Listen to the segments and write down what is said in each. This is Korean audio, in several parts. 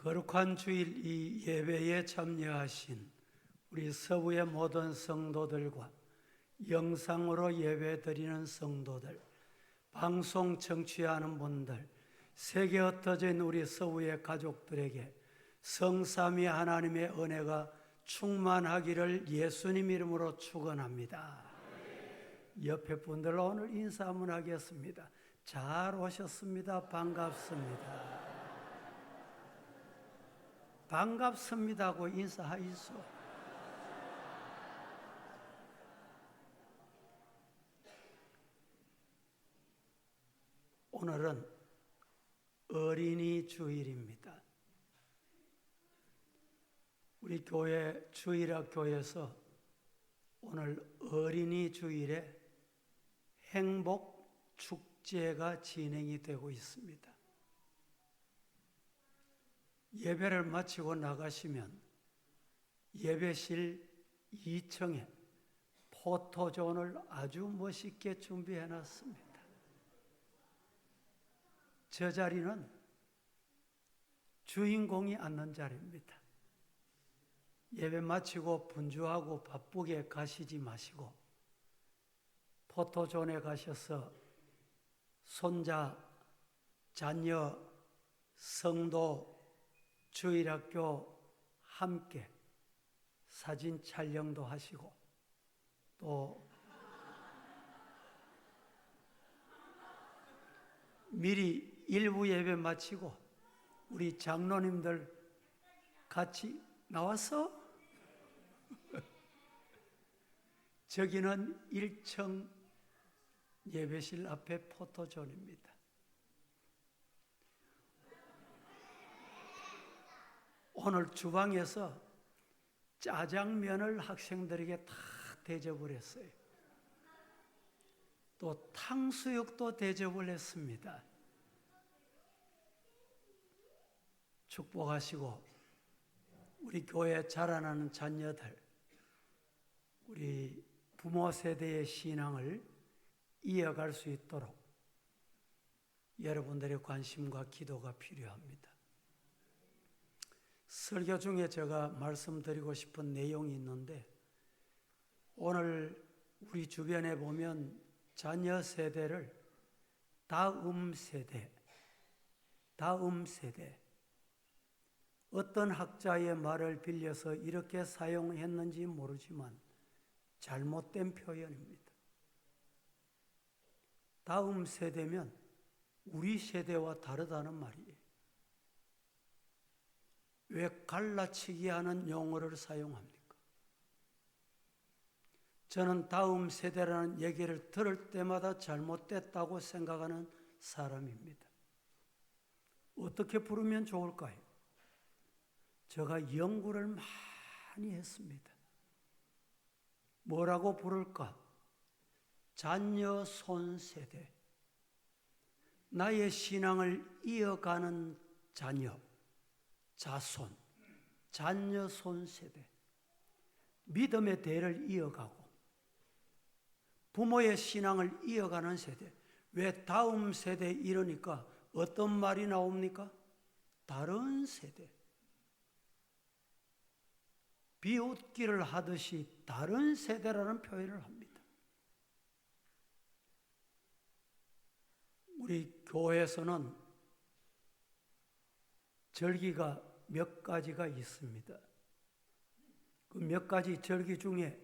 거룩한 주일 이 예배에 참여하신 우리 서부의 모든 성도들과 영상으로 예배드리는 성도들, 방송 청취하는 분들, 세계 흩어진 우리 서부의 가족들에게 성삼위 하나님의 은혜가 충만하기를 예수님 이름으로 축원합니다. 옆에 분들 오늘 인사 한번 하겠습니다. 잘 오셨습니다. 반갑습니다. 반갑습니다고 인사하이소. 오늘은 어린이 주일입니다. 우리 교회 주일학교에서 오늘 어린이 주일에 행복 축제가 진행이 되고 있습니다. 예배를 마치고 나가시면 예배실 2층에 포토존을 아주 멋있게 준비해 놨습니다. 저 자리는 주인공이 앉는 자리입니다. 예배 마치고 분주하고 바쁘게 가시지 마시고 포토존에 가셔서 손자, 자녀, 성도, 주일학교 함께 사진 촬영도 하시고 또 미리 일부 예배 마치고 우리 장로님들 같이 나와서 저기는 1층 예배실 앞에 포토존입니다. 오늘 주방에서 짜장면을 학생들에게 다 대접을 했어요. 또 탕수육도 대접을 했습니다. 축복하시고 우리 교회 자라나는 자녀들, 우리 부모 세대의 신앙을 이어갈 수 있도록 여러분들의 관심과 기도가 필요합니다. 설교 중에 제가 말씀드리고 싶은 내용이 있는데 오늘 우리 주변에 보면 자녀 세대를 다음 세대 어떤 학자의 말을 빌려서 이렇게 사용했는지 모르지만 잘못된 표현입니다. 다음 세대면 우리 세대와 다르다는 말이에요. 왜 갈라치기 하는 용어를 사용합니까? 저는 다음 세대라는 얘기를 들을 때마다 잘못됐다고 생각하는 사람입니다. 어떻게 부르면 좋을까요? 제가 연구를 많이 했습니다. 뭐라고 부를까? 자녀 손 세대. 나의 신앙을 이어가는 자녀. 자손, 자녀 손 세대, 믿음의 대를 이어가고 부모의 신앙을 이어가는 세대. 왜 다음 세대 이러니까 어떤 말이 나옵니까? 다른 세대. 비웃기를 하듯이 다른 세대라는 표현을 합니다. 우리 교회에서는 절기가 몇 가지가 있습니다. 그 몇 가지 절기 중에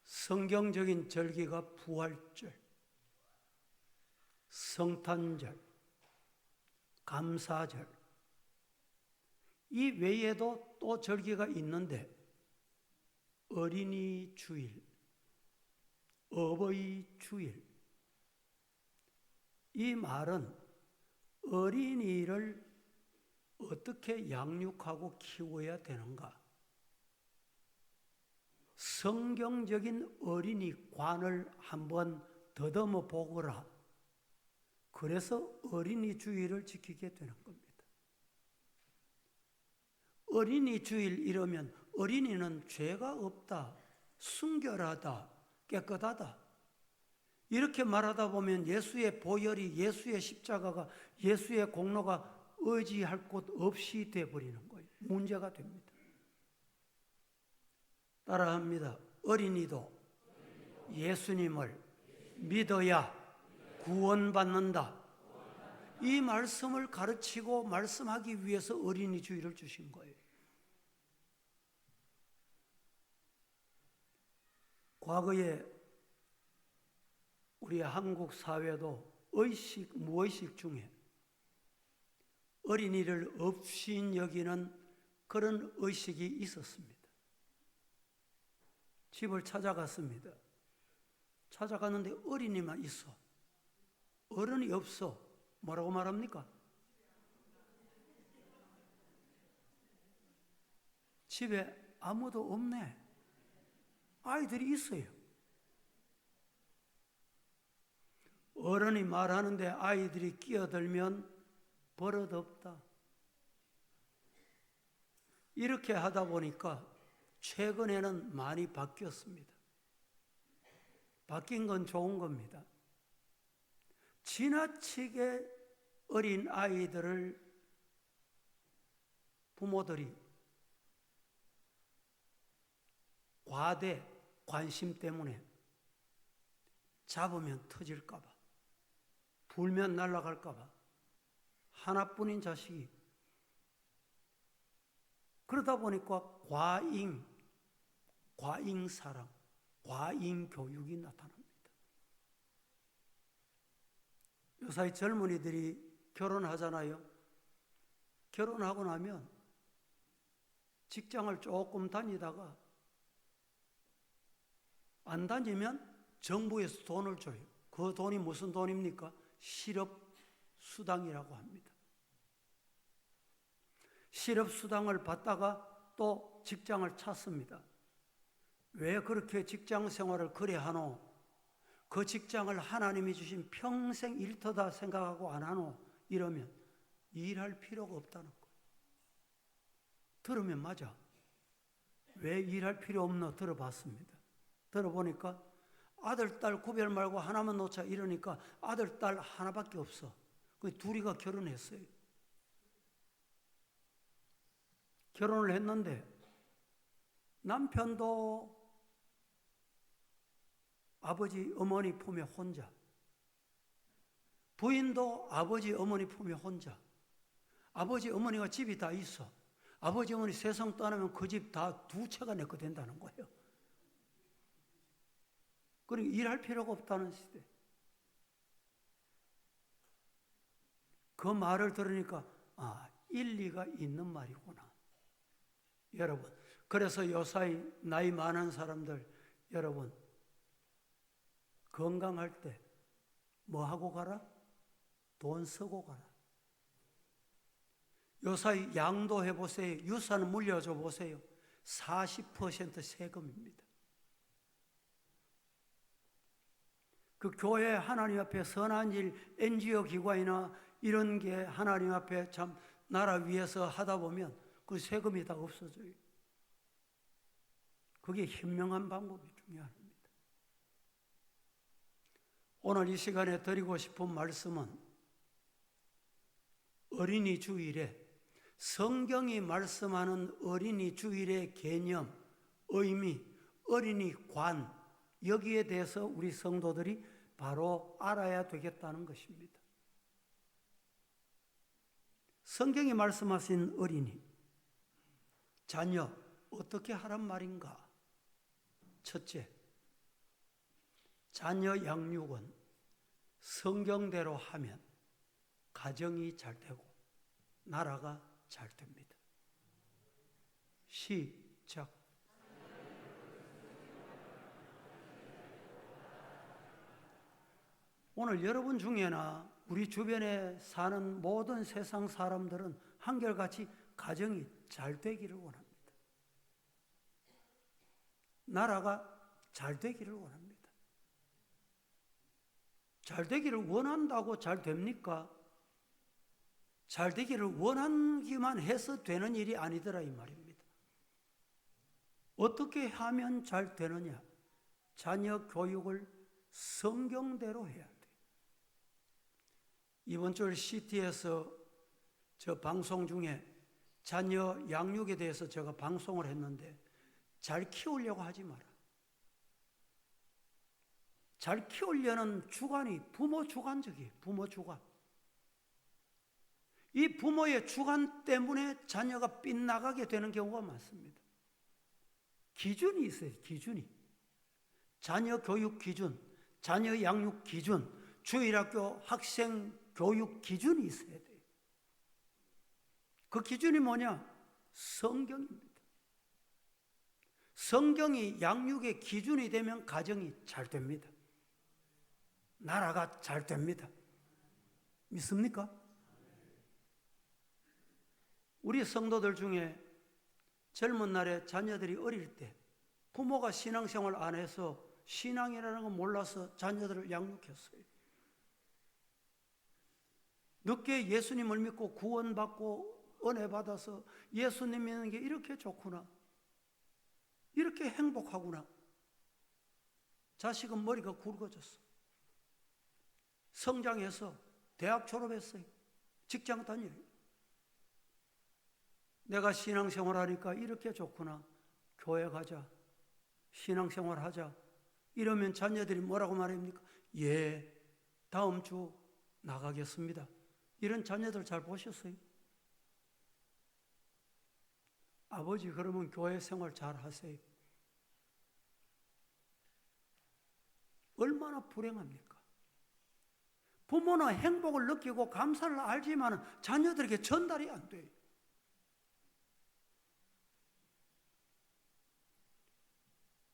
성경적인 절기가 부활절, 성탄절, 감사절. 이 외에도 또 절기가 있는데 어린이 주일, 어버이 주일. 이 말은 어린이를 어떻게 양육하고 키워야 되는가? 성경적인 어린이관을 한번 더듬어 보거라. 그래서 어린이 주일을 지키게 되는 겁니다. 어린이 주일 이러면 어린이는 죄가 없다, 순결하다, 깨끗하다. 이렇게 말하다 보면 예수의 보혈이, 예수의 십자가가, 예수의 공로가 의지할 곳 없이 돼버리는 거예요. 문제가 됩니다. 따라합니다. 어린이도 예수님을 믿어야 구원받는다. 이 말씀을 가르치고 말씀하기 위해서 어린이 주일을 주신 거예요. 과거에 우리 한국 사회도 의식, 무의식 중에 어린이를 없인 여기는 그런 의식이 있었습니다. 집을 찾아갔습니다. 찾아갔는데 어린이만 있어. 어른이 없어. 뭐라고 말합니까? 집에 아무도 없네. 아이들이 있어요. 어른이 말하는데 아이들이 끼어들면 버릇없다. 이렇게 하다 보니까 최근에는 많이 바뀌었습니다. 바뀐 건 좋은 겁니다. 지나치게 어린 아이들을 부모들이 과대 관심 때문에 잡으면 터질까 봐, 불면 날아갈까 봐, 하나뿐인 자식이 그러다 보니까 과잉 사랑, 과잉 교육이 나타납니다. 요사이 젊은이들이 결혼하잖아요. 결혼하고 나면 직장을 조금 다니다가 안 다니면 정부에서 돈을 줘요. 그 돈이 무슨 돈입니까? 실업수당이라고 합니다. 실업수당을 받다가 또 직장을 찾습니다. 왜 그렇게 직장 생활을 그래 하노? 그 직장을 하나님이 주신 평생 일터다 생각하고 안 하노? 이러면 일할 필요가 없다는 거예요. 들으면 맞아. 왜 일할 필요 없노? 들어봤습니다. 들어보니까 아들, 딸 구별 말고 하나만 놓자 이러니까 아들, 딸 하나밖에 없어. 그 둘이가 결혼했어요. 결혼을 했는데 남편도 아버지, 어머니 품에 혼자, 부인도 아버지, 어머니 품에 혼자. 아버지, 어머니가 집이 다 있어. 아버지, 어머니 세상 떠나면 그 집 다 두 채가 내 거 된다는 거예요. 그러니까 일할 필요가 없다는 시대. 그 말을 들으니까 일리가 있는 말이구나. 여러분, 그래서 요사이 나이 많은 사람들, 여러분 건강할 때 뭐 하고 가라? 돈 쓰고 가라. 요사이 양도해 보세요. 유산 물려줘 보세요. 40% 세금입니다. 그 교회 하나님 앞에 선한 일, NGO 기관이나 이런 게 하나님 앞에 참 나라 위해서 하다 보면 그 세금이 다 없어져요. 그게 현명한 방법이 중요합니다. 오늘 이 시간에 드리고 싶은 말씀은 어린이 주일에 성경이 말씀하는 어린이 주일의 개념, 의미, 어린이 관, 여기에 대해서 우리 성도들이 바로 알아야 되겠다는 것입니다. 성경이 말씀하신 어린이, 자녀, 어떻게 하란 말인가? 첫째, 자녀 양육은 성경대로 하면 가정이 잘 되고 나라가 잘 됩니다. 시작. 오늘 여러분 중에나 우리 주변에 사는 모든 세상 사람들은 한결같이 가정이 잘 되기를 원합니다. 나라가 잘 되기를 원합니다. 잘 되기를 원한다고 잘 됩니까? 잘 되기를 원하기만 해서 되는 일이 아니더라 이 말입니다. 어떻게 하면 잘 되느냐? 자녀 교육을 성경대로 해야 돼. 이번 주 CT에서 저 방송 중에 자녀 양육에 대해서 제가 방송을 했는데 잘 키우려고 하지 마라. 잘 키우려는 주관이 부모 주관적이에요. 부모 주관. 이 부모의 주관 때문에 자녀가 빗나가게 되는 경우가 많습니다. 기준이 있어요. 기준이. 자녀 교육 기준, 자녀 양육 기준, 주일학교 학생 교육 기준이 있어야 돼요. 그 기준이 뭐냐? 성경입니다. 성경이 양육의 기준이 되면 가정이 잘 됩니다. 나라가 잘 됩니다. 믿습니까? 우리 성도들 중에 젊은 날에 자녀들이 어릴 때 부모가 신앙생활 안 해서 신앙이라는 걸 몰라서 자녀들을 양육했어요. 늦게 예수님을 믿고 구원받고 은혜 받아서 예수님 믿는 게 이렇게 좋구나, 이렇게 행복하구나. 자식은 머리가 굵어졌어. 성장해서 대학 졸업했어요. 직장 다녀요. 내가 신앙생활 하니까 이렇게 좋구나. 교회 가자. 신앙생활 하자. 이러면 자녀들이 뭐라고 말합니까? 예, 다음 주 나가겠습니다. 이런 자녀들 잘 보셨어요? 아버지, 그러면 교회 생활 잘 하세요. 얼마나 불행합니까? 부모는 행복을 느끼고 감사를 알지만 자녀들에게 전달이 안 돼요.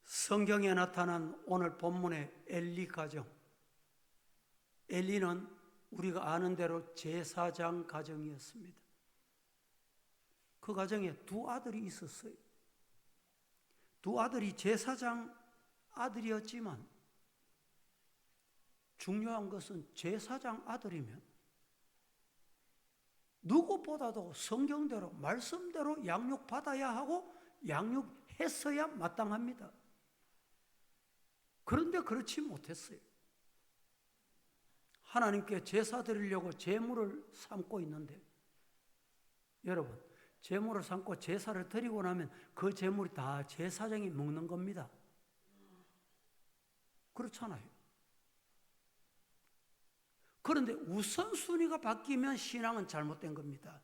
성경에 나타난 오늘 본문의 엘리 가정. 엘리는 우리가 아는 대로 제사장 가정이었습니다. 그 가정에 두 아들이 있었어요. 두 아들이 제사장 아들이었지만 중요한 것은 제사장 아들이면 누구보다도 성경대로 말씀대로 양육받아야 하고 양육했어야 마땅합니다. 그런데 그렇지 못했어요. 하나님께 제사 드리려고 제물을 삼고 있는데, 여러분, 제물을 삼고 제사를 드리고 나면 그 제물이 다 제사장이 먹는 겁니다. 그렇잖아요. 그런데 우선순위가 바뀌면 신앙은 잘못된 겁니다.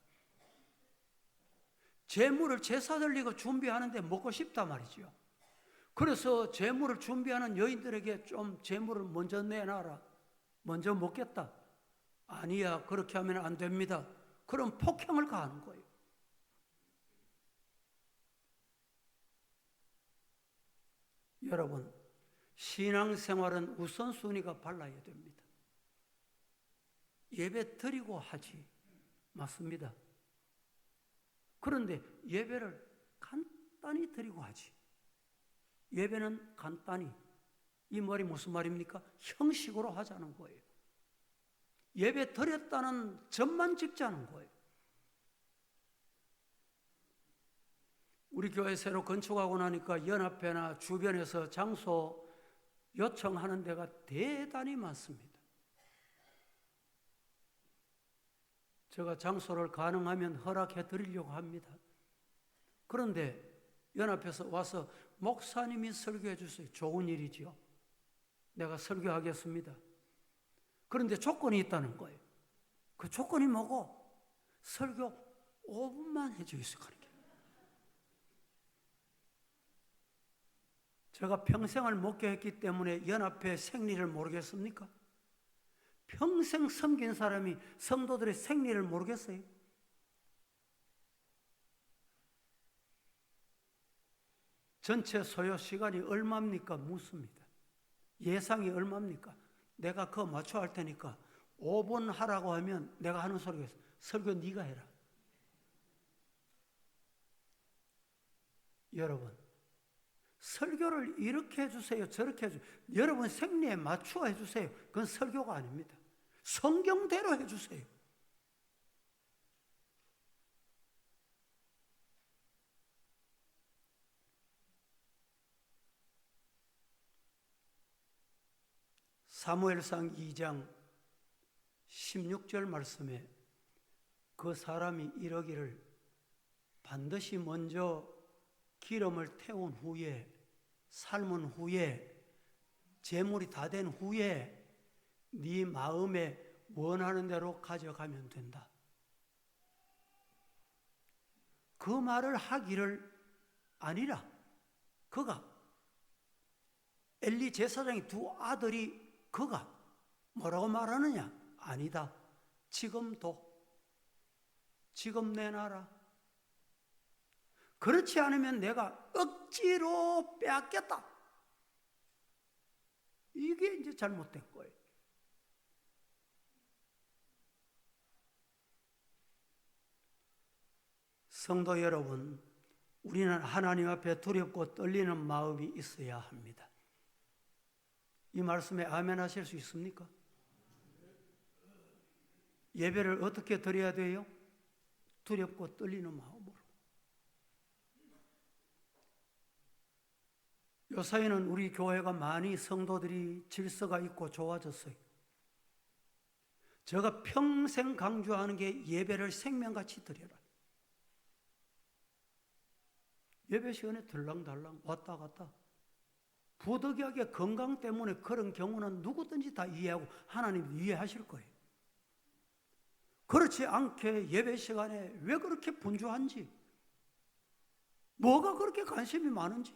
제물을 제사 드리고 준비하는데 먹고 싶단 말이죠. 그래서 제물을 준비하는 여인들에게 좀 제물을 먼저 내놔라. 먼저 먹겠다. 아니야, 그렇게 하면 안 됩니다. 그럼 폭행을 가하는 거예요. 여러분, 신앙생활은 우선순위가 발라야 됩니다. 예배 드리고 하지. 맞습니다. 그런데 예배를 간단히 드리고 하지. 예배는 간단히, 이 말이 무슨 말입니까? 형식으로 하자는 거예요. 예배 드렸다는 점만 찍자는 거예요. 우리 교회 새로 건축하고 나니까 연합회나 주변에서 장소 요청하는 데가 대단히 많습니다. 제가 장소를 가능하면 허락해 드리려고 합니다. 그런데 연합회에서 와서 목사님이 설교해 주세요. 좋은 일이죠. 내가 설교하겠습니다. 그런데 조건이 있다는 거예요. 그 조건이 뭐고? 설교 5분만 해주겠어요. 제가 평생을 목회했기 때문에 연합회 생리를 모르겠습니까? 평생 섬긴 사람이 성도들의 생리를 모르겠어요? 전체 소요 시간이 얼마입니까? 묻습니다. 예상이 얼마입니까? 내가 그거 맞춰 할 테니까 5분 하라고 하면 내가 하는 소리가 있어. 설교 네가 해라. 여러분, 설교를 이렇게 해주세요, 저렇게 해주세요. 여러분 생리에 맞추어 해주세요. 그건 설교가 아닙니다. 성경대로 해주세요. 사무엘상 2장 16절 말씀에 그 사람이 이러기를 반드시 먼저 기름을 태운 후에, 삶은 후에, 제물이 다 된 후에 네 마음에 원하는 대로 가져가면 된다. 그 말을 하기를 아니라 그가 엘리 제사장의 두 아들이 그가 뭐라고 말하느냐? 아니다. 지금 내놔라. 그렇지 않으면 내가 억지로 빼앗겠다. 이게 이제 잘못된 거예요. 성도 여러분, 우리는 하나님 앞에 두렵고 떨리는 마음이 있어야 합니다. 이 말씀에 아멘 하실 수 있습니까? 예배를 어떻게 드려야 돼요? 두렵고 떨리는 마음으로. 요사이는 우리 교회가 많이 성도들이 질서가 있고 좋아졌어요. 제가 평생 강조하는 게 예배를 생명같이 드려라. 예배 시간에 들랑달랑 왔다 갔다. 부득이하게 건강 때문에 그런 경우는 누구든지 다 이해하고 하나님 이해하실 거예요. 그렇지 않게 예배 시간에 왜 그렇게 분주한지, 뭐가 그렇게 관심이 많은지.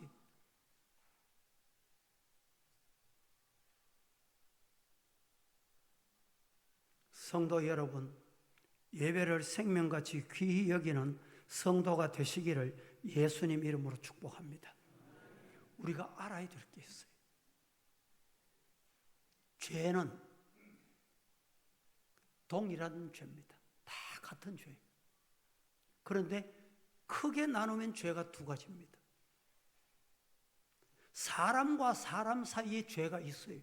성도 여러분, 예배를 생명같이 귀히 여기는 성도가 되시기를 예수님 이름으로 축복합니다. 우리가 알아야 될 게 있어요. 죄는 동일한 죄입니다. 다 같은 죄예요. 그런데 크게 나누면 죄가 두 가지입니다. 사람과 사람 사이에 죄가 있어요.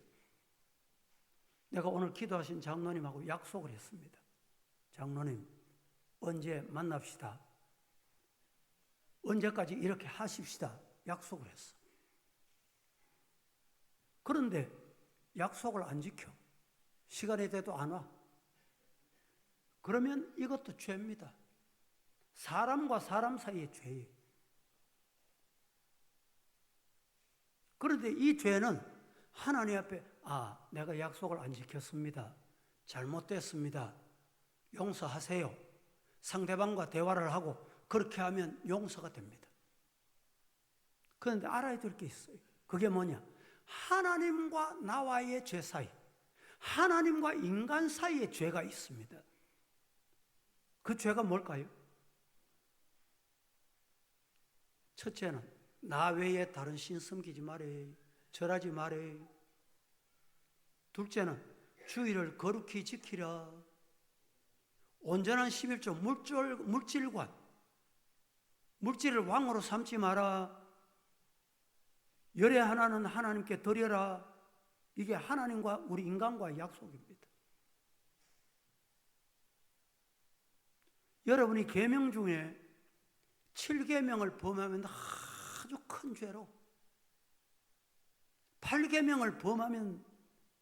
내가 오늘 기도하신 장로님하고 약속을 했습니다. 장로님, 언제 만납시다. 언제까지 이렇게 하십시다. 약속을 했어. 그런데 약속을 안 지켜. 시간이 돼도 안 와. 그러면 이것도 죄입니다. 사람과 사람 사이의 죄예요. 그런데 이 죄는 하나님 앞에 내가 약속을 안 지켰습니다. 잘못됐습니다. 용서하세요. 상대방과 대화를 하고 그렇게 하면 용서가 됩니다. 그런데 알아야 될 게 있어요. 그게 뭐냐? 하나님과 나와의 죄 사이, 하나님과 인간 사이의 죄가 있습니다. 그 죄가 뭘까요? 첫째는 나 외에 다른 신 섬기지 말래. 절하지 말래. 둘째는 주의를 거룩히 지키라. 온전한 11조 물질을 왕으로 삼지 마라. 열의 하나는 하나님께 드려라. 이게 하나님과 우리 인간과의 약속입니다. 여러분이 계명 중에 7계명을 범하면 아주 큰 죄로, 8계명을 범하면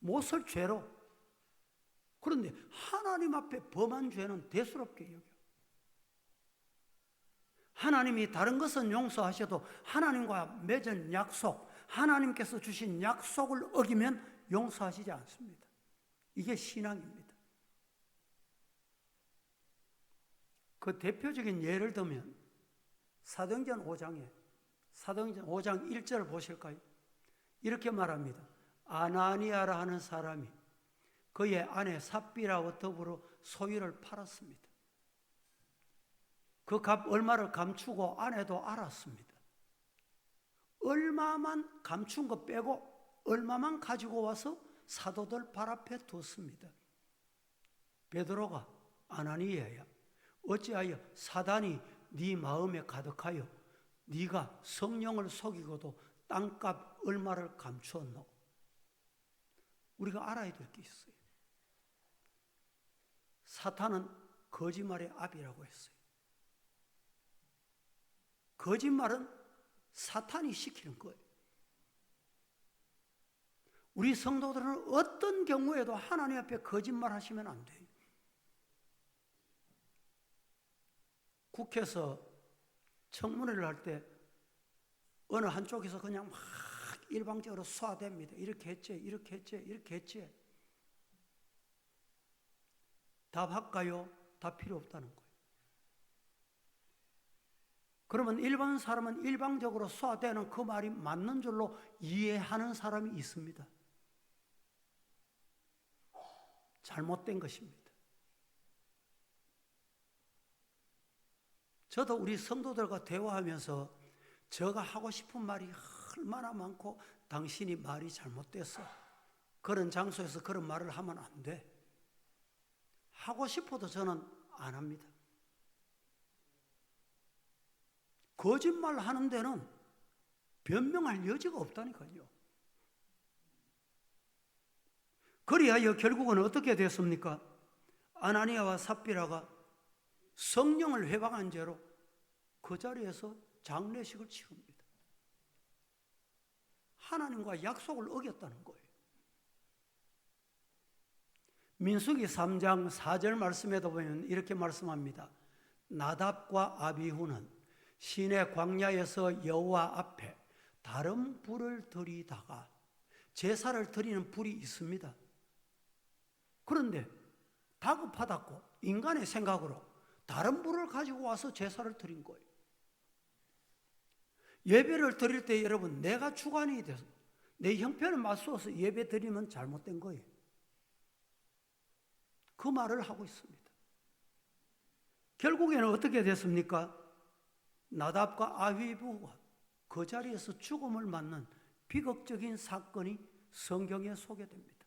못을 죄로, 그런데 하나님 앞에 범한 죄는 대수롭게 여겨. 하나님이 다른 것은 용서하셔도 하나님과 맺은 약속, 하나님께서 주신 약속을 어기면 용서하시지 않습니다. 이게 신앙입니다. 그 대표적인 예를 들면 사도행전 5장 1절 보실까요? 이렇게 말합니다. 아나니아라 하는 사람이 그의 아내 삽비라와 더불어 소유를 팔았습니다. 그 값 얼마를 감추고 아내도 알았습니다. 얼마만 감춘 거 빼고 얼마만 가지고 와서 사도들 발 앞에 뒀습니다. 베드로가 아나니아야, 어찌하여 사단이 네 마음에 가득하여 네가 성령을 속이고도 땅값 얼마를 감추었노? 우리가 알아야 될 게 있어요. 사탄은 거짓말의 압이라고 했어요. 거짓말은 사탄이 시키는 거예요. 우리 성도들은 어떤 경우에도 하나님 앞에 거짓말 하시면 안 돼요. 국회에서 청문회를 할 때 어느 한쪽에서 그냥 막 일방적으로 쏴댑니다. 이렇게 했지, 이렇게 했지, 이렇게 했지. 답할까요? 답 필요 없다는 거예요. 그러면 일반 사람은 일방적으로 쏴대는 그 말이 맞는 줄로 이해하는 사람이 있습니다. 잘못된 것입니다. 저도 우리 성도들과 대화하면서 제가 하고 싶은 말이 얼마나 많고 당신이 말이 잘못됐어. 그런 장소에서 그런 말을 하면 안 돼. 하고 싶어도 저는 안 합니다. 거짓말 하는 데는 변명할 여지가 없다니까요. 그리하여 결국은 어떻게 됐습니까? 아나니아와 삽비라가 성령을 회방한 죄로 그 자리에서 장례식을 치릅니다. 하나님과 약속을 어겼다는 거예요. 민수기 3장 4절 말씀에도 보면 이렇게 말씀합니다. 나답과 아비후는 시내 광야에서 여호와 앞에 다른 불을 들이다가 제사를 드리는 불이 있습니다. 그런데 다급하다고 인간의 생각으로 다른 불을 가지고 와서 제사를 드린 거예요. 예배를 드릴 때 여러분, 내가 주관이 돼서 내 형편을 맞추어서 예배 드리면 잘못된 거예요. 그 말을 하고 있습니다. 결국에는 어떻게 됐습니까? 나답과 아비후가 그 자리에서 죽음을 맞는 비극적인 사건이 성경에 소개됩니다.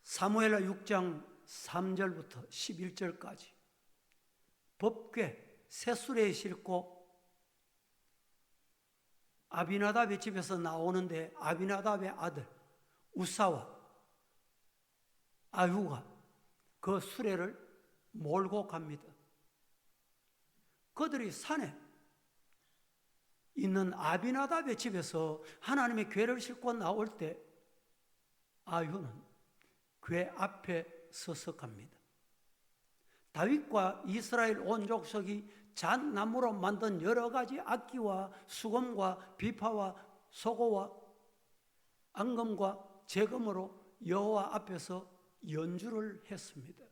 사무엘하 6장 3절부터 11절까지 법궤 셋수레에 싣고 아비나답의 집에서 나오는데 아비나답의 아들 우사와 아후가 그 수레를 몰고 갑니다. 그들이 산에 있는 아비나답의 집에서 하나님의 궤를 싣고 나올 때 아후는 궤 앞에 서서 갑니다. 다윗과 이스라엘 온 족속이 잣나무로 만든 여러 가지 악기와 수금과 비파와 소고와 앙금과 재금으로 여호와 앞에서 연주를 했습니다.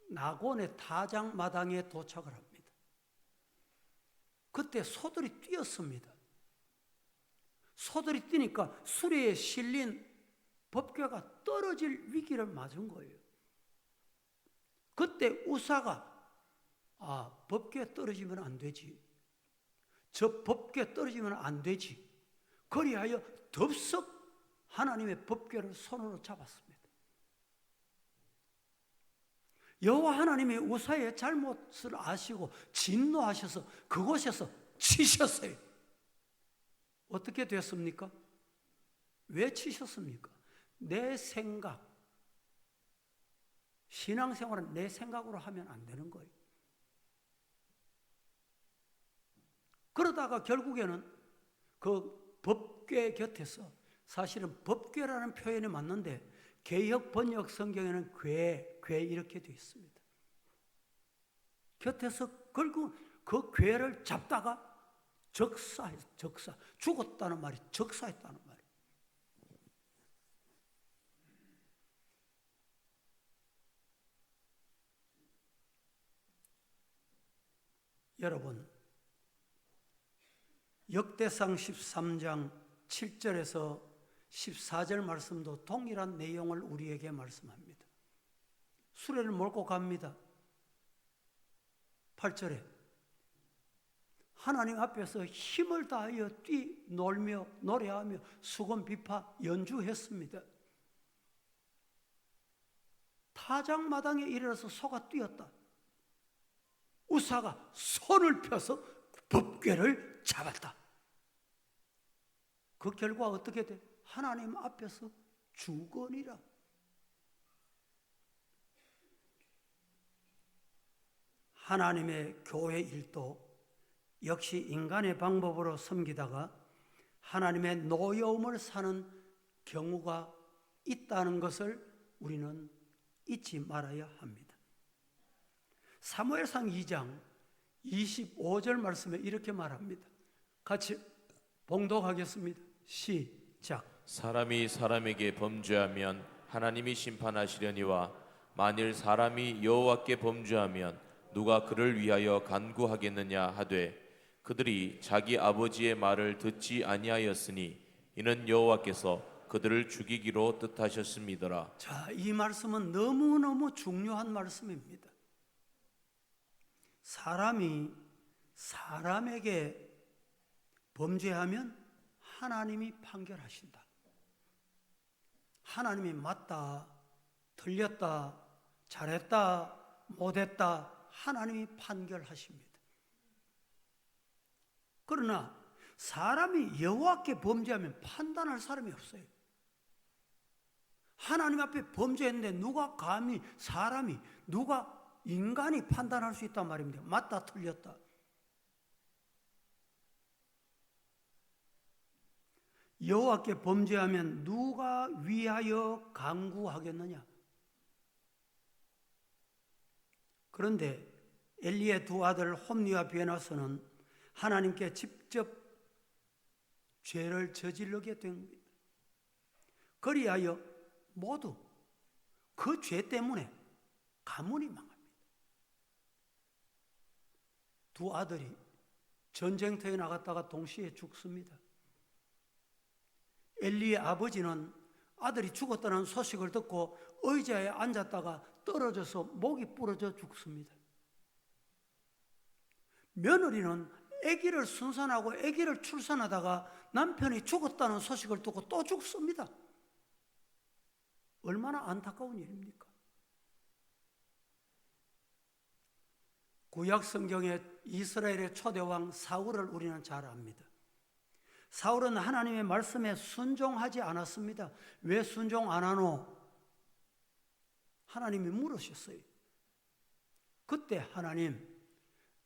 나곤의 타작마당에 도착을 합니다. 그때 소들이 뛰었습니다. 소들이 뛰니까 수레에 실린 법궤가 떨어질 위기를 맞은 거예요. 그때 우사가 법궤 떨어지면 안 되지. 저 법궤 떨어지면 안 되지. 그리하여 덥석 하나님의 법궤를 손으로 잡았습니다. 여호와 하나님이 우사의 잘못을 아시고 진노하셔서 그곳에서 치셨어요. 어떻게 됐습니까? 왜 치셨습니까? 내 생각, 신앙생활은 내 생각으로 하면 안 되는 거예요. 그러다가 결국에는 그 법궤 곁에서, 사실은 법궤라는 표현이 맞는데 개역 번역 성경에는 궤 이렇게 되어 있습니다. 곁에서 결국 그 궤를 잡다가 적사, 죽었다는 말이 적사했다는 말이에요. 여러분, 역대상 13장 7절에서 14절 말씀도 동일한 내용을 우리에게 말씀합니다. 수레를 몰고 갑니다. 8절에 하나님 앞에서 힘을 다하여 뛰놀며 노래하며 수금 비파 연주했습니다. 타작마당에 이르러서 소가 뛰었다. 우사가 손을 펴서 법궤를 잡았다. 그 결과 어떻게 돼? 하나님 앞에서 죽으니라. 하나님의 교회 일도 역시 인간의 방법으로 섬기다가 하나님의 노여움을 사는 경우가 있다는 것을 우리는 잊지 말아야 합니다. 사무엘상 2장 25절 말씀에 이렇게 말합니다. 같이 봉독하겠습니다. 시작. 사람이 사람에게 범죄하면 하나님이 심판하시려니와 만일 사람이 여호와께 범죄하면 누가 그를 위하여 간구하겠느냐 하되 그들이 자기 아버지의 말을 듣지 아니하였으니 이는 여호와께서 그들을 죽이기로 뜻하셨음이더라. 자, 이 말씀은 너무너무 중요한 말씀입니다. 사람이 사람에게 범죄하면 하나님이 판결하신다. 하나님이 맞다, 틀렸다, 잘했다, 못했다 하나님이 판결하십니다. 그러나 사람이 여호와께 범죄하면 판단할 사람이 없어요. 하나님 앞에 범죄했는데 누가 감히 누가 인간이 판단할 수 있단 말입니다. 맞다 틀렸다. 여호와께 범죄하면 누가 위하여 간구하겠느냐? 그런데 엘리의 두 아들 홈니와 비에나스는 하나님께 직접 죄를 저지르게 된 겁니다. 그리하여 모두 그 죄 때문에 가문이 망합니다. 두 아들이 전쟁터에 나갔다가 동시에 죽습니다. 엘리의 아버지는 아들이 죽었다는 소식을 듣고 의자에 앉았다가 떨어져서 목이 부러져 죽습니다. 며느리는 아기를 순산하고 아기를 출산하다가 남편이 죽었다는 소식을 듣고 또 죽습니다. 얼마나 안타까운 일입니까? 구약 성경에 이스라엘의 초대왕 사울을 우리는 잘 압니다. 사울은 하나님의 말씀에 순종하지 않았습니다. 왜 순종 안 하노? 하나님이 물으셨어요. 그때 하나님,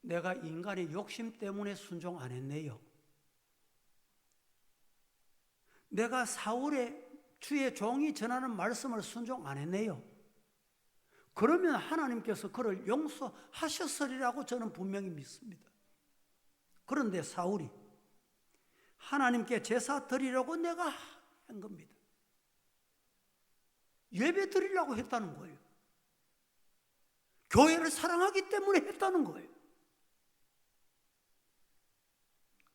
내가 인간의 욕심 때문에 순종 안 했네요. 내가 사울의 주의 종이 전하는 말씀을 순종 안 했네요. 그러면 하나님께서 그를 용서하셨으리라고 저는 분명히 믿습니다. 그런데 사울이 하나님께 제사 드리려고 내가 한 겁니다. 예배 드리려고 했다는 거예요. 교회를 사랑하기 때문에 했다는 거예요.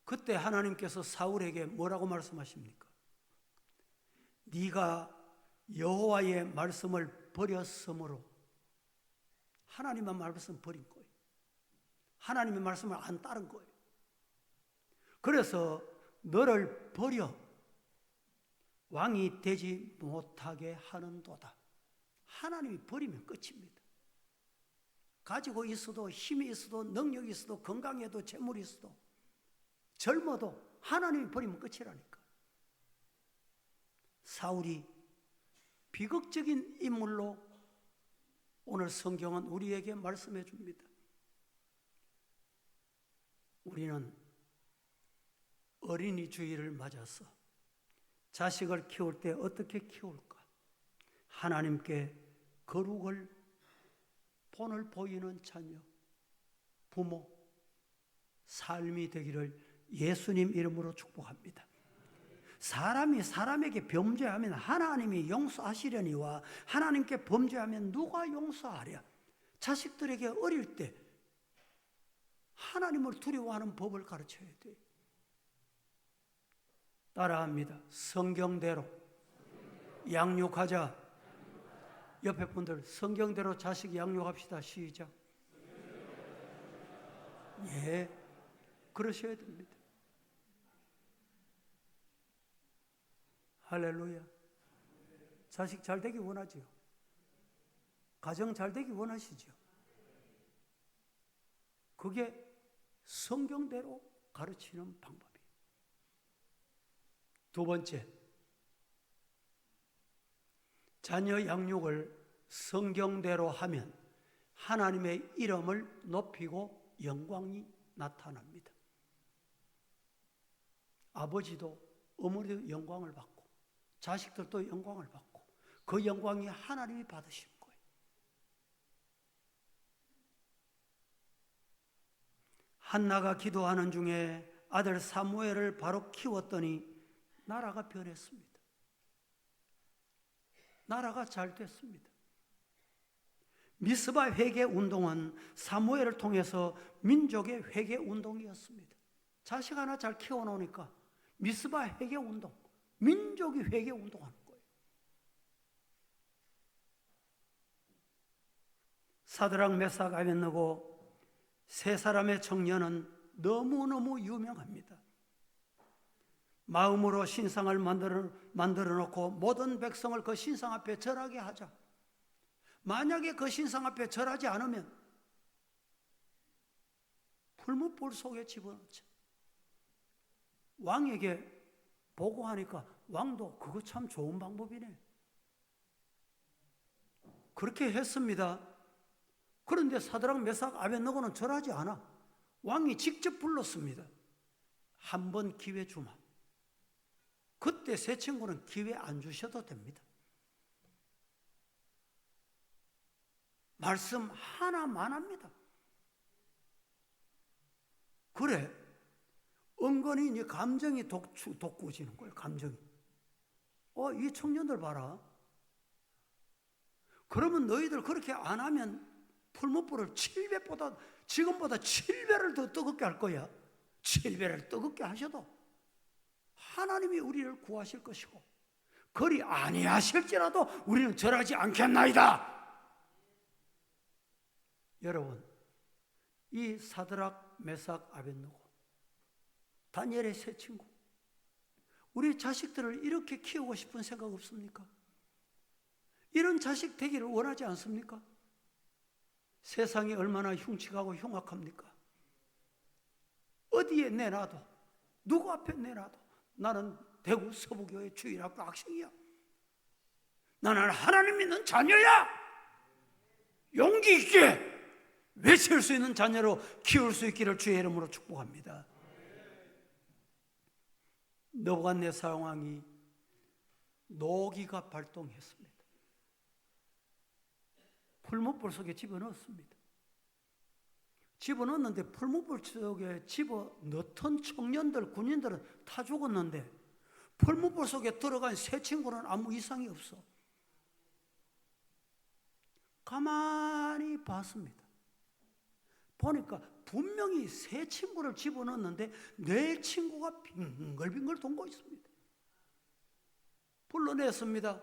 그때 하나님께서 사울에게 뭐라고 말씀하십니까? 네가 여호와의 말씀을 버렸으므로, 하나님의 말씀을 버린 거예요. 하나님의 말씀을 안 따른 거예요. 그래서 너를 버려 왕이 되지 못하게 하는도다. 하나님이 버리면 끝입니다. 가지고 있어도 힘이 있어도 능력이 있어도 건강해도 재물이 있어도 젊어도 하나님이 버리면 끝이라니까. 사울이 비극적인 인물로 오늘 성경은 우리에게 말씀해 줍니다. 우리는 어린이 주일을 맞아서 자식을 키울 때 어떻게 키울까? 하나님께 거룩을 본을 보이는 자녀, 부모, 삶이 되기를 예수님 이름으로 축복합니다. 사람이 사람에게 범죄하면 하나님이 용서하시려니와 하나님께 범죄하면 누가 용서하랴? 자식들에게 어릴 때 하나님을 두려워하는 법을 가르쳐야 돼요. 따라합니다. 성경대로 양육하자. 옆에 분들 성경대로 자식 양육합시다. 시작. 예, 그러셔야 됩니다. 할렐루야. 자식 잘 되기 원하지요? 가정 잘 되기 원하시죠? 그게 성경대로 가르치는 방법이에요. 두 번째, 자녀 양육을 성경대로 하면 하나님의 이름을 높이고 영광이 나타납니다. 아버지도 어머니도 영광을 받고 자식들도 영광을 받고 그 영광이 하나님이 받으신 거예요. 한나가 기도하는 중에 아들 사무엘을 바로 키웠더니 나라가 변했습니다. 나라가 잘 됐습니다. 미스바 회개 운동은 사무엘을 통해서 민족의 회개 운동이었습니다. 자식 하나 잘 키워놓으니까 미스바 회개 운동, 민족이 회개 운동하는 거예요. 사드락 메삭 아벳느고 세 사람의 청년은 너무너무 유명합니다. 마음으로 신상을 만들어 놓고 모든 백성을 그 신상 앞에 절하게 하자. 만약에 그 신상 앞에 절하지 않으면 풀무불 속에 집어넣자. 왕에게 보고하니까 왕도 그거 참 좋은 방법이네. 그렇게 했습니다. 그런데 사드락 메삭 아벳느고는 절하지 않아. 왕이 직접 불렀습니다. 한 번 기회 주마. 그때 세 친구는 기회 안 주셔도 됩니다. 말씀 하나만 합니다. 그래, 은근히 이제 감정이 돋구지는 거예요. 감정이. 이 청년들 봐라. 그러면 너희들 그렇게 안 하면 풀무불을 7배보다 지금보다 7배를 더 뜨겁게 할 거야. 7배를 뜨겁게 하셔도 하나님이 우리를 구하실 것이고 그리 아니하실지라도 우리는 절하지 않겠나이다. 여러분, 이 사드락 메삭 아벳느고 다니엘의 세 친구, 우리 자식들을 이렇게 키우고 싶은 생각 없습니까? 이런 자식 되기를 원하지 않습니까? 세상이 얼마나 흉측하고 흉악합니까? 어디에 내놔도, 누구 앞에 내놔도 나는 대구 서부교회 주일학교 학생이야. 나는 하나님 믿는 자녀야. 용기 있게 외칠 수 있는 자녀로 키울 수 있기를 주의 이름으로 축복합니다. 느부갓네살 왕이 노기가 발동했습니다. 풀무불 속에 집어넣었습니다. 집어넣었는데 풀무불 속에 집어넣던 청년들, 군인들은 다 죽었는데 풀무불 속에 들어간 세 친구는 아무 이상이 없어. 가만히 봤습니다. 보니까 분명히 세 친구를 집어넣었는데 네 친구가 빙글빙글 돈고 있습니다. 불러냈습니다.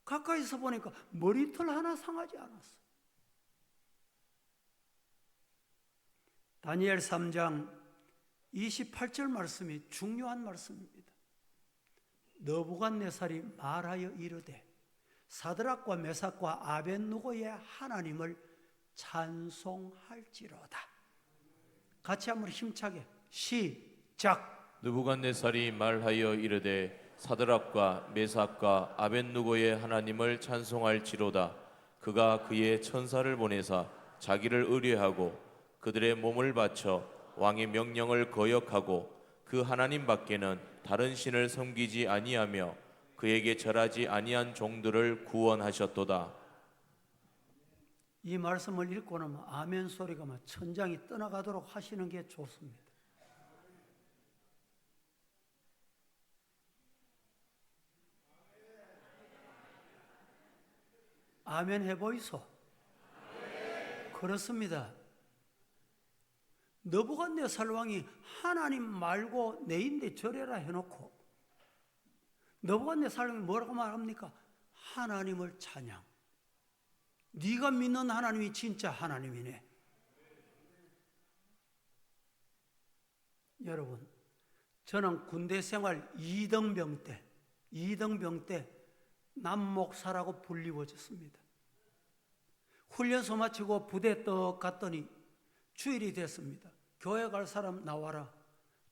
가까이서 보니까 머리털 하나 상하지 않았어. 다니엘 3장 28절 말씀이 중요한 말씀입니다. 느부갓네살이 말하여 이르되 사드락과 메삭과 아벳느고의 하나님을 찬송할지로다. 같이 한번 힘차게 시작. 느부갓네살이 말하여 이르되 사드락과 메삭과 아벳느고의 하나님을 찬송할지로다. 그가 그의 천사를 보내사 자기를 의뢰하고 그들의 몸을 바쳐 왕의 명령을 거역하고 그 하나님 밖에는 다른 신을 섬기지 아니하며 그에게 절하지 아니한 종들을 구원하셨도다. 이 말씀을 읽고 나면 아멘 소리가 막 천장이 떠나가도록 하시는 게 좋습니다. 아멘 해보이소. 그렇습니다. 느부갓네살 왕이 하나님 말고 내인데 절해라 해놓고 느부갓네살 왕이 뭐라고 말합니까? 하나님을 찬양. 네가 믿는 하나님이 진짜 하나님이네. 여러분, 저는 군대 생활 2등병 때 남목사라고 불리워졌습니다. 훈련소 마치고 부대 떡 갔더니 주일이 됐습니다. 교회 갈 사람 나와라.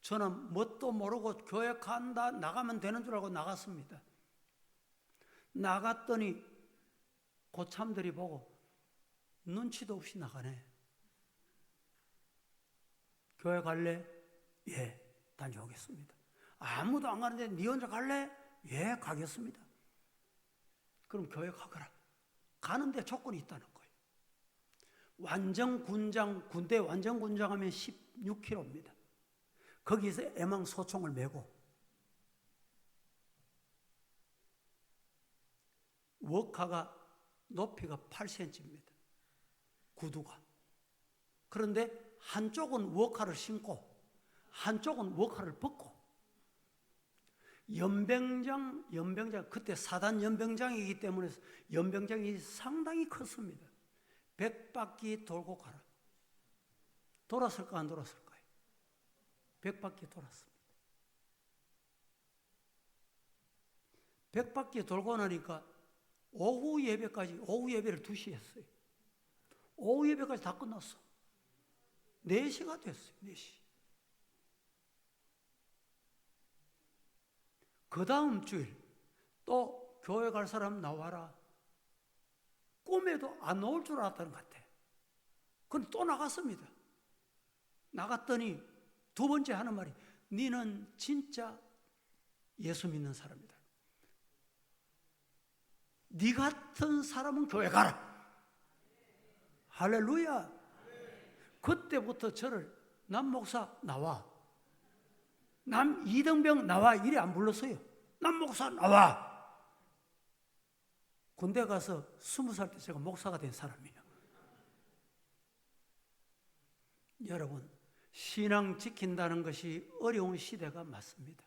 저는 뭣도 모르고 교회 간다 나가면 되는 줄 알고 나갔습니다. 나갔더니 고참들이 보고 눈치도 없이 나가네. 교회 갈래? 예, 다녀오겠습니다. 아무도 안 가는데 네 혼자 갈래? 예, 가겠습니다. 그럼 교회 가거라. 가는데 조건이 있다는 거예요. 군대 완전 군장 하면 16km입니다. 거기서 애망소총을 메고 워카가 높이가 8cm입니다. 구두가. 그런데 한쪽은 워카를 신고 한쪽은 워카를 벗고 연병장 그때 사단 연병장이기 때문에 연병장이 상당히 컸습니다. 100바퀴 돌고 가라. 돌았을까 안 돌았을까요? 100바퀴 돌았습니다. 100바퀴 돌고 나니까 오후 예배를 2시에 했어요. 오후 예배까지 다 끝났어. 4시가 됐어요. 4시. 그 다음 주일 또 교회 갈 사람 나와라. 꿈에도 안 나올 줄 알았다는 것 같아. 그럼 또 나갔습니다. 나갔더니 두 번째 하는 말이 너는 진짜 예수 믿는 사람이다. 네 같은 사람은 교회 가라. 할렐루야. 그때부터 저를 남 목사 나와, 남 이등병 나와 이래 안 불렀어요. 남 목사 나와. 군대 가서 20살 때 제가 목사가 된 사람이에요. 여러분, 신앙 지킨다는 것이 어려운 시대가 맞습니다.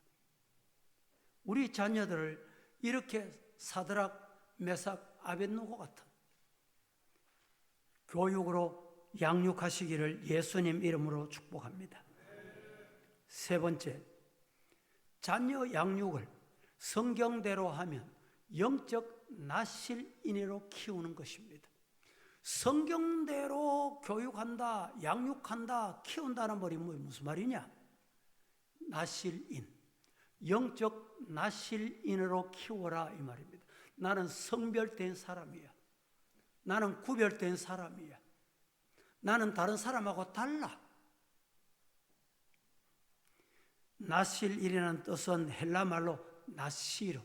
우리 자녀들을 이렇게 사드락, 메삭, 아벳느고 같은 교육으로 양육하시기를 예수님 이름으로 축복합니다. 세 번째, 자녀 양육을 성경대로 하면 영적 나실인으로 키우는 것입니다. 성경대로 교육한다, 양육한다, 키운다는 말이 무슨 말이냐? 나실인, 영적 나실인으로 키워라 이 말입니다. 나는 성별된 사람이야. 나는 구별된 사람이야. 나는 다른 사람하고 달라. 나실인이라는 뜻은 헬라 말로 나시르.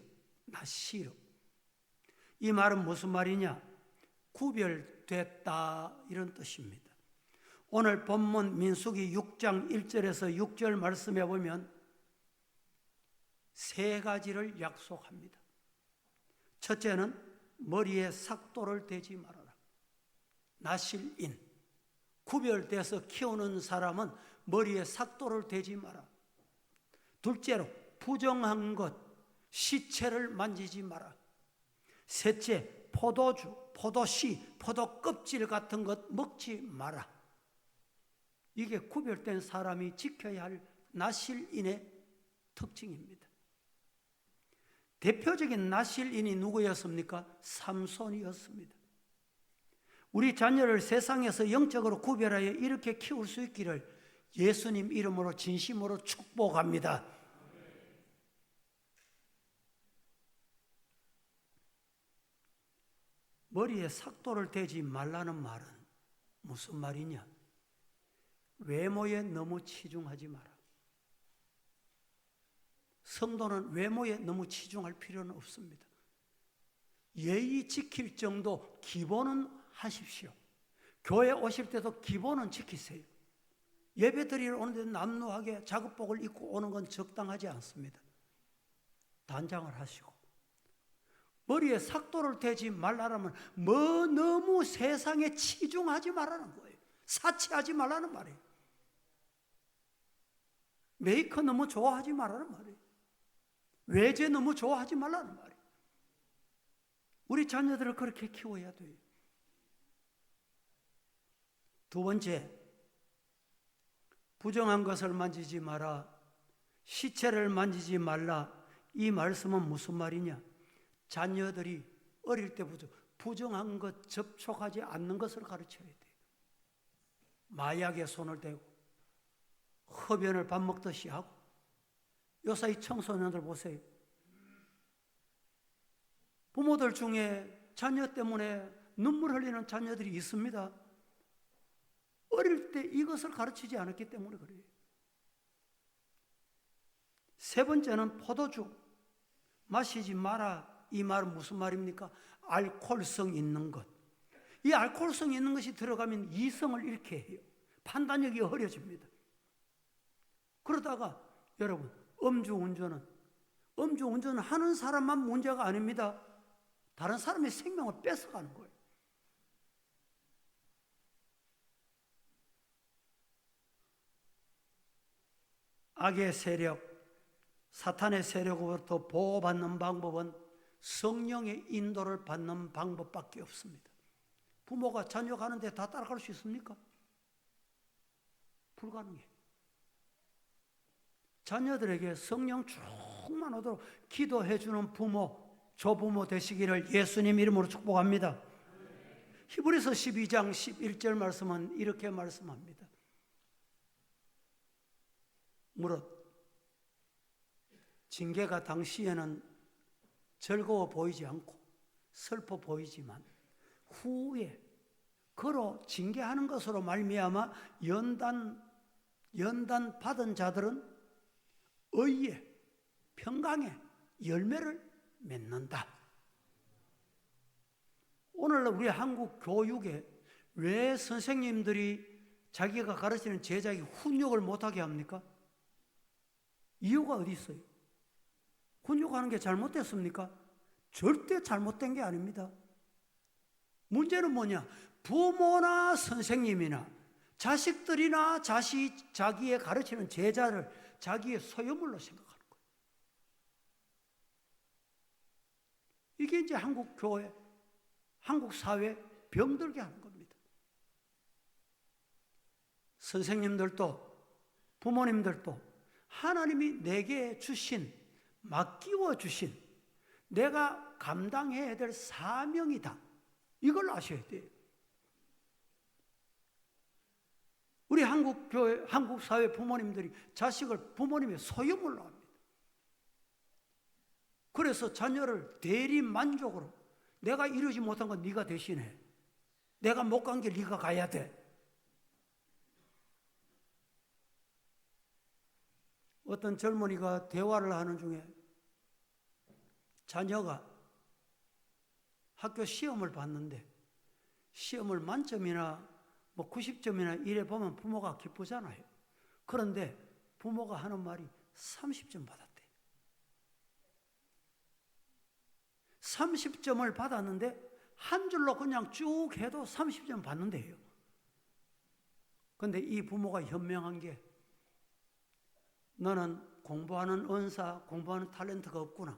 이 말은 무슨 말이냐? 구별됐다 이런 뜻입니다. 오늘 본문 민수기 6장 1절에서 6절 말씀해 보면 세 가지를 약속합니다. 첫째는 머리에 삭도를 대지 말아라. 나실인, 구별돼서 키우는 사람은 머리에 삭도를 대지 마라. 둘째로 부정한 것, 시체를 만지지 마라. 셋째, 포도주, 포도씨, 포도 껍질 같은 것 먹지 마라. 이게 구별된 사람이 지켜야 할 나실인의 특징입니다. 대표적인 나실인이 누구였습니까? 삼손이었습니다. 우리 자녀를 세상에서 영적으로 구별하여 이렇게 키울 수 있기를 예수님 이름으로 진심으로 축복합니다. 머리에 삭도를 대지 말라는 말은 무슨 말이냐? 외모에 너무 치중하지 마라. 성도는 외모에 너무 치중할 필요는 없습니다. 예의 지킬 정도 기본은 하십시오. 교회 오실 때도 기본은 지키세요. 예배 드리러 오는데 남루하게 작업복을 입고 오는 건 적당하지 않습니다. 단장을 하시고 머리에 삭도를 대지 말라면 너무 세상에 치중하지 말라는 거예요. 사치하지 말라는 말이에요. 메이커 너무 좋아하지 말라는 말이에요. 외제 너무 좋아하지 말라는 말이에요. 우리 자녀들을 그렇게 키워야 돼요. 두 번째, 부정한 것을 만지지 마라. 시체를 만지지 말라. 이 말씀은 무슨 말이냐? 자녀들이 어릴 때부터 부정한 것 접촉하지 않는 것을 가르쳐야 돼요. 마약에 손을 대고 흡연을 밥 먹듯이 하고 요사이 청소년들 보세요. 부모들 중에 자녀 때문에 눈물 흘리는 자녀들이 있습니다. 어릴 때 이것을 가르치지 않았기 때문에 그래요. 세 번째는 포도주 마시지 마라. 이 말은 무슨 말입니까? 알코올성 있는 것, 이 알코올성이 있는 것이 들어가면 이성을 잃게 해요. 판단력이 흐려집니다. 그러다가 여러분, 음주운전은 하는 사람만 문제가 아닙니다. 다른 사람의 생명을 뺏어가는 거예요. 악의 세력, 사탄의 세력으로부터 보호받는 방법은 성령의 인도를 받는 방법밖에 없습니다. 부모가 자녀 가는데 다 따라갈 수 있습니까? 불가능해요. 자녀들에게 성령 충만하도록 기도해 주는 부모, 조부모 되시기를 예수님 이름으로 축복합니다. 히브리서 12장 11절 말씀은 이렇게 말씀합니다. 무릇 징계가 당시에는 즐거워 보이지 않고 슬퍼 보이지만 후에 그로 징계하는 것으로 말미암아 연단 받은 자들은 의의 평강의 열매를 맺는다. 오늘 우리 한국 교육에 왜 선생님들이 자기가 가르치는 제자에게 훈육을 못하게 합니까? 이유가 어디 있어요? 훈육하는 게 잘못됐습니까? 절대 잘못된 게 아닙니다. 문제는 뭐냐? 부모나 선생님이나 자식들이나 자기의 가르치는 제자를 자기의 소유물로 생각하는 거예요. 이게 이제 한국 교회, 한국 사회 병들게 하는 겁니다. 선생님들도 부모님들도 하나님이 내게 주신, 맡기워 주신, 내가 감당해야 될 사명이다. 이걸 아셔야 돼요. 우리 한국 교회, 한국 사회 부모님들이 자식을 부모님의 소유물로 합니다. 그래서 자녀를 대리 만족으로, 내가 이루지 못한 건 네가 대신해. 내가 못 간 길 네가 가야 돼. 어떤 젊은이가 대화를 하는 중에 자녀가 학교 시험을 봤는데 시험을 만점이나 90점이나 이래 보면 부모가 기쁘잖아요. 그런데 부모가 하는 말이 30점 받았대. 30점을 받았는데 한 줄로 그냥 쭉 해도 30점 받는데요. 그런데 이 부모가 현명한 게, 너는 공부하는 은사, 공부하는 탤런트가 없구나.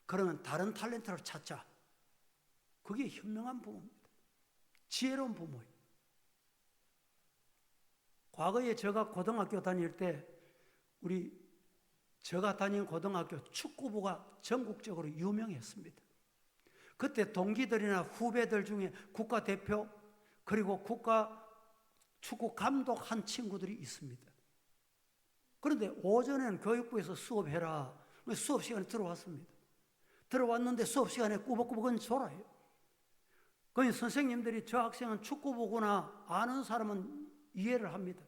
그러면 다른 탤런트를 찾자. 그게 현명한 부모입니다. 지혜로운 부모예요. 과거에 제가 고등학교 다닐 때 제가 다닌 고등학교 축구부가 전국적으로 유명했습니다. 그때 동기들이나 후배들 중에 국가대표 그리고 국가 축구 감독한 친구들이 있습니다. 그런데 오전에는 교육부에서 수업해라. 수업 시간에 들어왔습니다. 들어왔는데 수업 시간에 꾸벅꾸벅은 졸아요. 그러니 선생님들이 저 학생은 축구부구나 아는 사람은 이해를 합니다.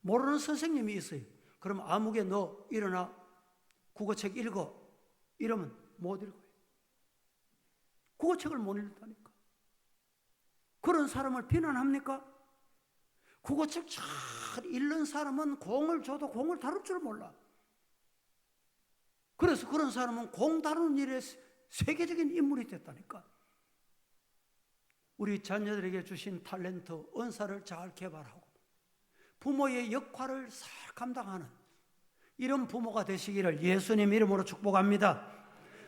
모르는 선생님이 있어요. 그럼 아무개 너 일어나 국어책 읽어. 이러면 못 읽어요. 국어책을 못 읽다니까. 그런 사람을 비난합니까? 국어책 잘 읽는 사람은 공을 줘도 공을 다룰 줄 몰라. 그래서 그런 사람은 공 다루는 일에 세계적인 인물이 됐다니까. 우리 자녀들에게 주신 탤런트, 은사를 잘 개발하고 부모의 역할을 잘 감당하는 이런 부모가 되시기를 예수님 이름으로 축복합니다.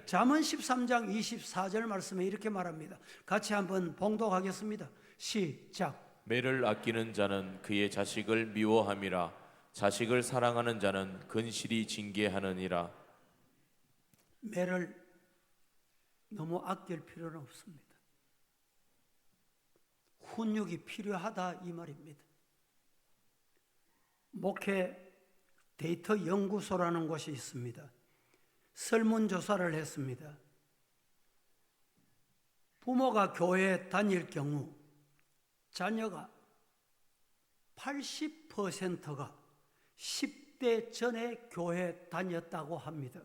잠언 13장 24절 말씀에 이렇게 말합니다. 같이 한번 봉독하겠습니다. 시작. 매를 아끼는 자는 그의 자식을 미워함이라. 자식을 사랑하는 자는 근실이 징계하느니라. 매를 너무 아낄 필요는 없습니다. 훈육이 필요하다 이 말입니다. 목회 데이터 연구소라는 곳이 있습니다. 설문조사를 했습니다. 부모가 교회에 다닐 경우 자녀가 80%가 10대 전에 교회에 다녔다고 합니다.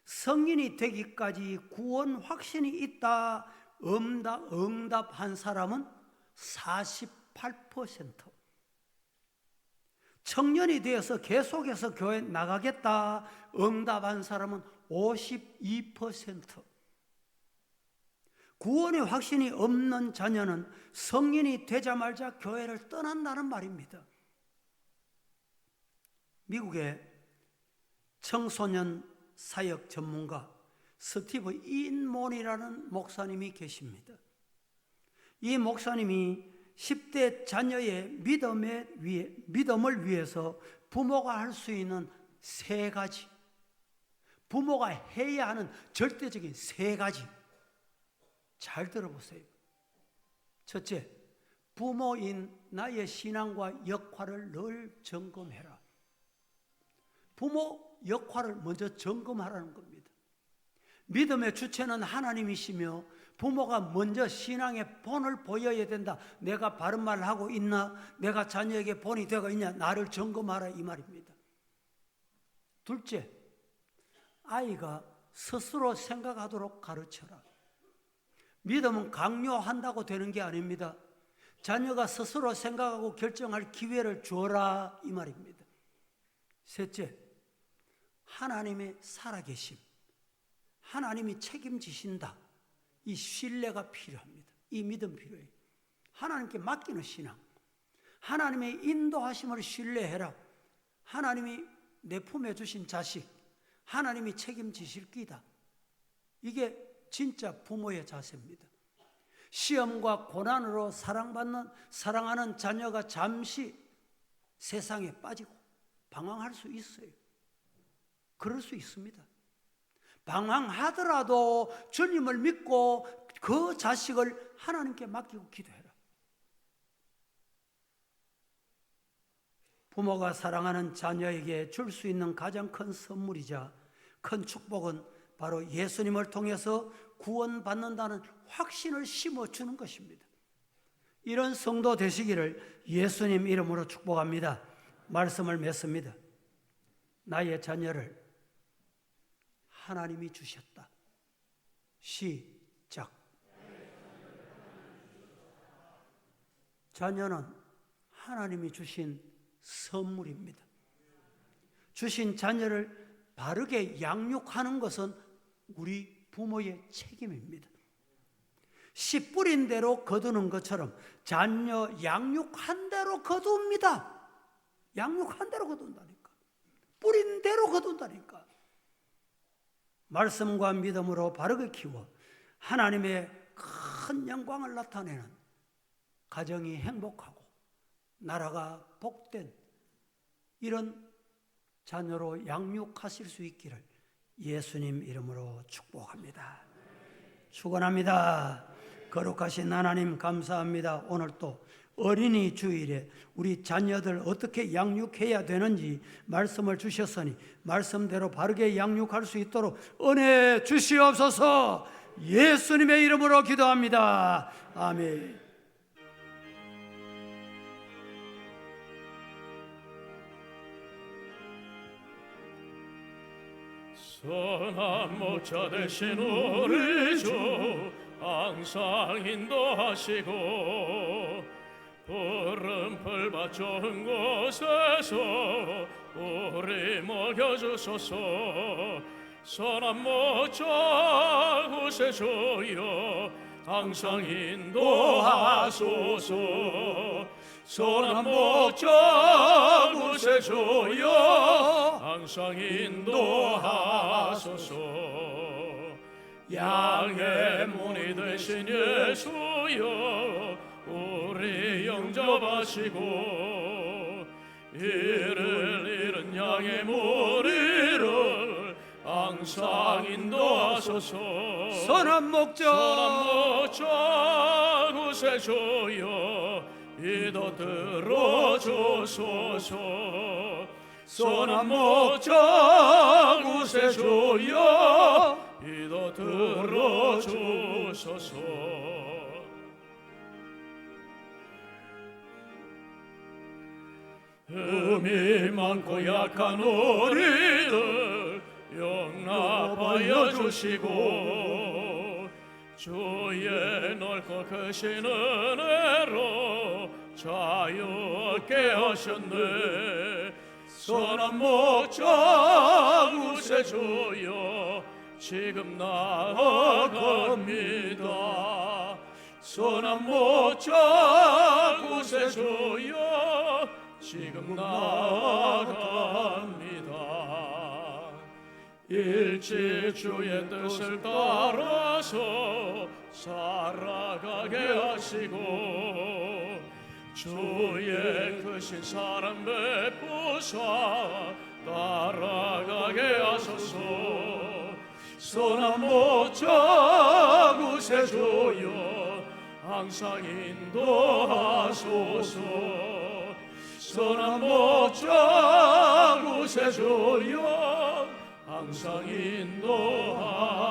성인이 되기까지 구원 확신이 있다, 응답한 사람은 48%. 청년이 되어서 계속해서 교회 나가겠다 응답한 사람은 52%. 구원의 확신이 없는 자녀는 성인이 되자마자 교회를 떠난다는 말입니다. 미국의 청소년 사역 전문가 스티브 인몬이라는 목사님이 계십니다. 이 목사님이 10대 자녀의 믿음을 위해서 부모가 할 수 있는 3가지, 부모가 해야 하는 절대적인 3가지, 잘 들어보세요. 첫째, 부모인 나의 신앙과 역할을 늘 점검해라. 부모 역할을 먼저 점검하라는 겁니다. 믿음의 주체는 하나님이시며 부모가 먼저 신앙의 본을 보여야 된다. 내가 바른 말을 하고 있나? 내가 자녀에게 본이 되고 있냐? 나를 점검하라 이 말입니다. 둘째, 아이가 스스로 생각하도록 가르쳐라. 믿음은 강요한다고 되는 게 아닙니다. 자녀가 스스로 생각하고 결정할 기회를 주어라 이 말입니다. 셋째, 하나님의 살아계심, 하나님이 책임지신다. 이 신뢰가 필요합니다. 이 믿음 필요해요. 하나님께 맡기는 신앙, 하나님의 인도하심을 신뢰해라. 하나님이 내 품에 주신 자식, 하나님이 책임지실 끼다. 이게 진짜 부모의 자세입니다. 시험과 고난으로 사랑하는 자녀가 잠시 세상에 빠지고 방황할 수 있어요. 그럴 수 있습니다. 방황하더라도 주님을 믿고 그 자식을 하나님께 맡기고 기도해라. 부모가 사랑하는 자녀에게 줄 수 있는 가장 큰 선물이자 큰 축복은 바로 예수님을 통해서 구원받는다는 확신을 심어주는 것입니다. 이런 성도 되시기를 예수님 이름으로 축복합니다. 말씀을 맺습니다. 나의 자녀를 하나님이 주셨다. 시작. 자녀는 하나님이 주신 선물입니다. 주신 자녀를 바르게 양육하는 것은 우리 부모의 책임입니다. 씨 뿌린 대로 거두는 것처럼 자녀 양육한 대로 거둡니다. 양육한 대로 거둔다니까. 뿌린 대로 거둔다니까. 말씀과 믿음으로 바르게 키워 하나님의 큰 영광을 나타내는 가정이 행복하고 나라가 복된 이런 자녀로 양육하실 수 있기를 예수님 이름으로 축복합니다. 축원합니다. 거룩하신 하나님 감사합니다. 오늘 또 어린이 주일에 우리 자녀들 어떻게 양육해야 되는지 말씀을 주셨으니 말씀대로 바르게 양육할 수 있도록 은혜 주시옵소서. 예수님의 이름으로 기도합니다. 아멘. 선한 목자 되신 우리 주 항상 인도하시고 푸른 풀밭 좋은 곳에서 우리 먹여주소서. 선한 목자 구세주여 항상 인도하소서. 선한 목자 구세주여 항상 인도하소서. 양의 문이 되신 예수여 우리 영접하시고 이를 잃은 양의 무리를 항상 인도하소서. 선한 목자 구세주여 이도 들어주소서. 선한 목자 구세주여 이도 들어주소서. 흠이 많고 약한 우리를 용납하여 주시고 주의 넓고 크신 은혜로 자유케 하셨네. 선한 목자 구세주여 지금 나아갑니다. 선한 목자 구세주여 지금 나아갑니다. 일찍 주의 뜻을 따라서 살아가게 하시고 주의 크신 사랑 베푸사 따라가게 하소서. 선한 목자 구세주여 항상 인도하소서. 선한 목자 구세주여 항상 인도하소서.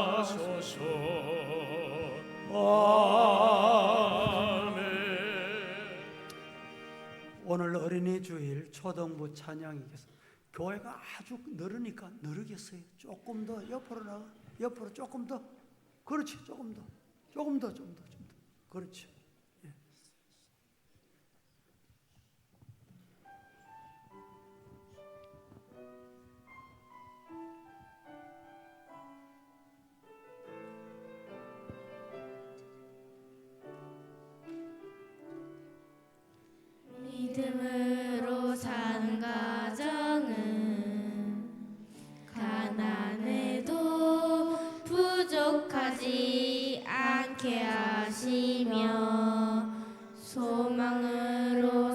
아멘. 오늘 어린이 주일 초등부 찬양이겠습니다. 교회가 아주 늘으니까 늘으겠어요. 조금 더 옆으로 나가. 옆으로 조금 더. 그렇지. 조금 더. 조금 더. 그렇지. 예. 믿음으로 사는 가정은 가난해도 부족하지 않게 하시며 소망으로